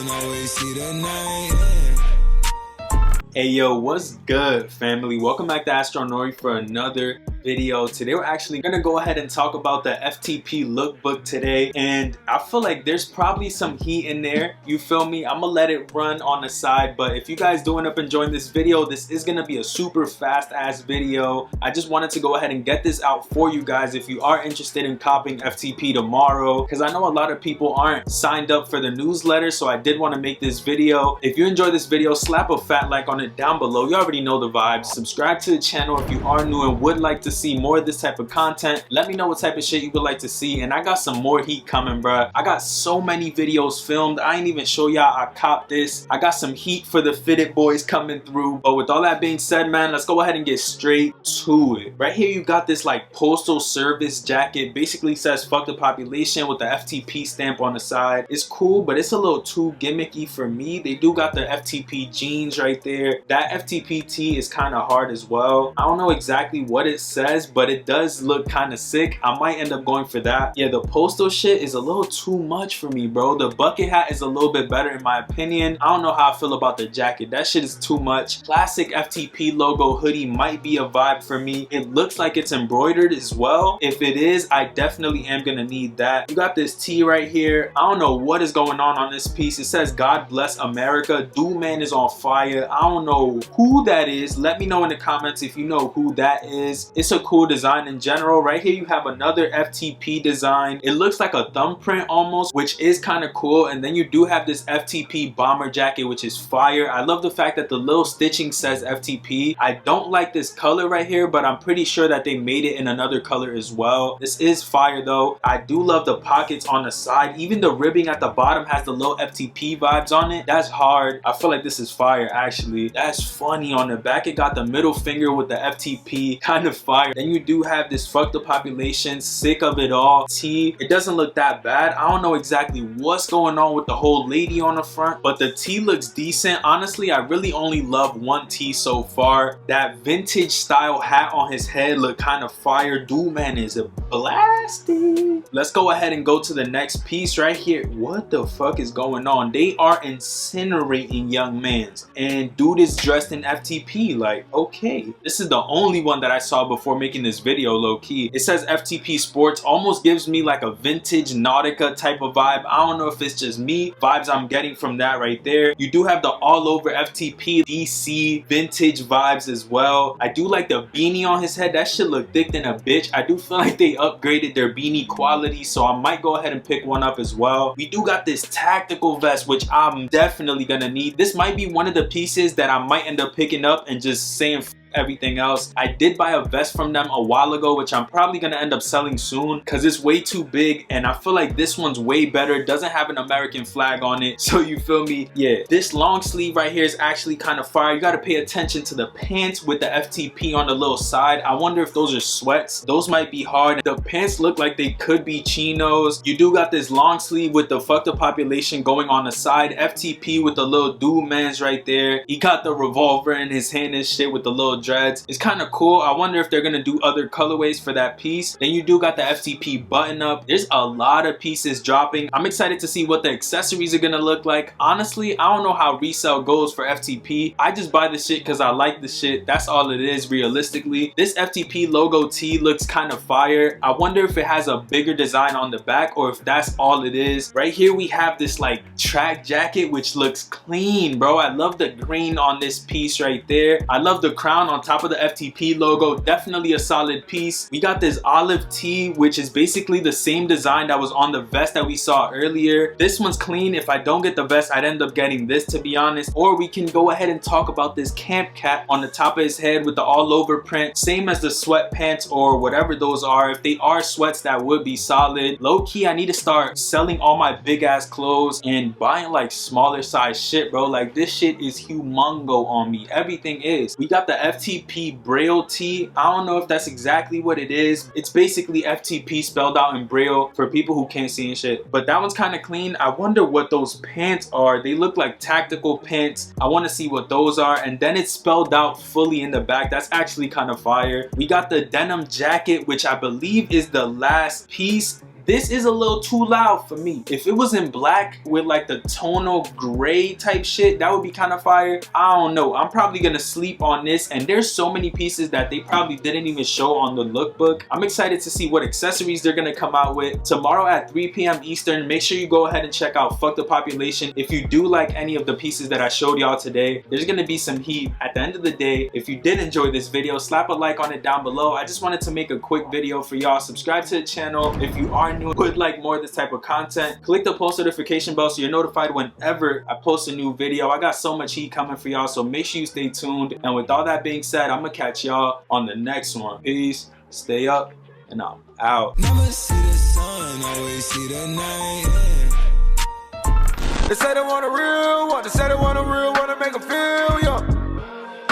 can always see the night. Hey yo, what's good, family? Welcome back to Astro Nori for another video. Today we're actually gonna go ahead and talk about the FTP lookbook today, and I feel like there's probably some heat in there, you feel me? I'm gonna let it run on the side, but if you guys do end up enjoying this video, this is gonna be a super fast ass video. I just wanted to go ahead and get this out for you guys if you are interested in copying FTP tomorrow, because I know a lot of people aren't signed up for the newsletter, so I did want to make this video. If you enjoyed this video, slap a fat like on it down below. You already know the vibes. Subscribe to the channel if you are new and would like to see more of this type of content. Let me know what type of shit you would like to see, and I got some more heat coming, bruh. I got so many videos filmed. I ain't even show y'all I copped this. I got some heat for the fitted boys coming through. But with all that being said, man, let's go ahead and get straight to it. Right here you got this like postal service jacket. Basically says fuck the population with the FTP stamp on the side. It's cool, but it's a little too gimmicky for me. They do got the FTP jeans right there. That FTP tee is kind of hard as well. I don't know exactly what it says, but it does look kind of sick. I might end up going for that. Yeah, the postal shit is a little too much for me, bro. The bucket hat is a little bit better in my opinion. I don't know how I feel about the jacket. That shit is too much. Classic FTP logo hoodie might be a vibe for me. It looks like it's embroidered as well. If it is, I definitely am gonna need that. You got this tee right here. I don't know what is going on this piece. It says God bless America. Dude man is on fire. I don't know who that is. Let me know in the comments if you know who that is. It's a cool design in general. Right here you have another FTP design. It looks like a thumbprint almost, which is kind of cool. And then you do have this FTP bomber jacket, which is fire. I love the fact that the little stitching says FTP. I don't like this color right here, but I'm pretty sure that they made it in another color as well. This is fire though. I do love the pockets on the side. Even the ribbing at the bottom has the little FTP vibes on it. That's hard. I feel like this is fire actually. That's funny. On the back it got the middle finger with the FTP, kind of fire. Then you do have this fuck the population, sick of it all tee. It doesn't look that bad. I don't know exactly what's going on with the whole lady on the front, but the tee looks decent. Honestly, I really only love one tee so far. That vintage style hat on his head look kind of fire. Dude man is a blasted. Let's go ahead and go to the next piece right here. What the fuck is going on? They are incinerating young mans, and dude is dressed in FTP. Like, okay, this is the only one that I saw before making this video, low-key. It says FTP Sports. Almost gives me like a vintage Nautica type of vibe. I don't know if it's just me vibes I'm getting from that right there. You do have the all over FTP DC vintage vibes as well. I do like the beanie on his head. That shit look thick than a bitch. I do feel like they upgraded their beanie quality, so I might go ahead and pick one up as well. We do got this tactical vest, which I'm definitely gonna need. This might be one of the pieces that I might end up picking up and just saying f everything else. I did buy a vest from them a while ago, which I'm probably gonna end up selling soon because it's way too big, and I feel like this one's way better. It doesn't have an American flag on it, so you feel me? Yeah, this long sleeve right here is actually kind of fire. You got to pay attention to the pants with the FTP on the little side. I wonder if those are sweats. Those might be hard. The pants look like they could be chinos. You do got this long sleeve with the fuck the population going on the side. FTP with the little dude mans right there. He got the revolver in his hand and shit with the little dreads. It's kind of cool. I wonder if they're gonna do other colorways for that piece. Then you do got the FTP button up. There's a lot of pieces dropping. I'm excited to see what the accessories are gonna look like. Honestly, I don't know how resale goes for FTP. I just buy the shit because I like the shit. That's all it is realistically. This FTP logo tee looks kind of fire. I wonder if it has a bigger design on the back or if that's all it is. Right here we have this like track jacket which looks clean, bro. I love the green on this piece right there. I love the crown on top of the FTP logo. Definitely a solid piece. We got this olive tee, which is basically the same design that was on the vest that we saw earlier. This one's clean. If I don't get the vest, I'd end up getting this, to be honest. Or we can go ahead and talk about this camp cap on the top of his head with the all over print, same as the sweatpants or whatever those are. If they are sweats, that would be solid. Low key, I need to start selling all my big ass clothes and buying like smaller size shit, bro. Like this shit is humongo on me. Everything is. We got the FTP Braille tee. I don't know if that's exactly what it is. It's basically FTP spelled out in Braille for people who can't see and shit. But that one's kind of clean. I wonder what those pants are. They look like tactical pants. I want to see what those are. And then it's spelled out fully in the back. That's actually kind of fire. We got the denim jacket, which I believe is the last piece. this is a little too loud for me. If it was in black with like the tonal gray type shit, that would be kind of fire. I don't know. I'm probably gonna sleep on this, and there's so many pieces that they probably didn't even show on the lookbook. I'm excited to see what accessories they're gonna come out with. Tomorrow at 3 p.m. Eastern, make sure you go ahead and check out Fuck the Population. If you do like any of the pieces that I showed y'all today, there's gonna be some heat. At the end of the day, if you did enjoy this video, slap a like on it down below. I just wanted to make a quick video for y'all. Subscribe to the channel if you are new, would like more of this type of content. Click the post notification bell so you're notified whenever I post a new video. I got so much heat coming for y'all, so make sure you stay tuned. And with all that being said, I'm gonna catch y'all on the next one. Peace, stay up, and I'm out. Never see the sun, always see the night. They say they want a real one, they say they want a real one to make them feel young.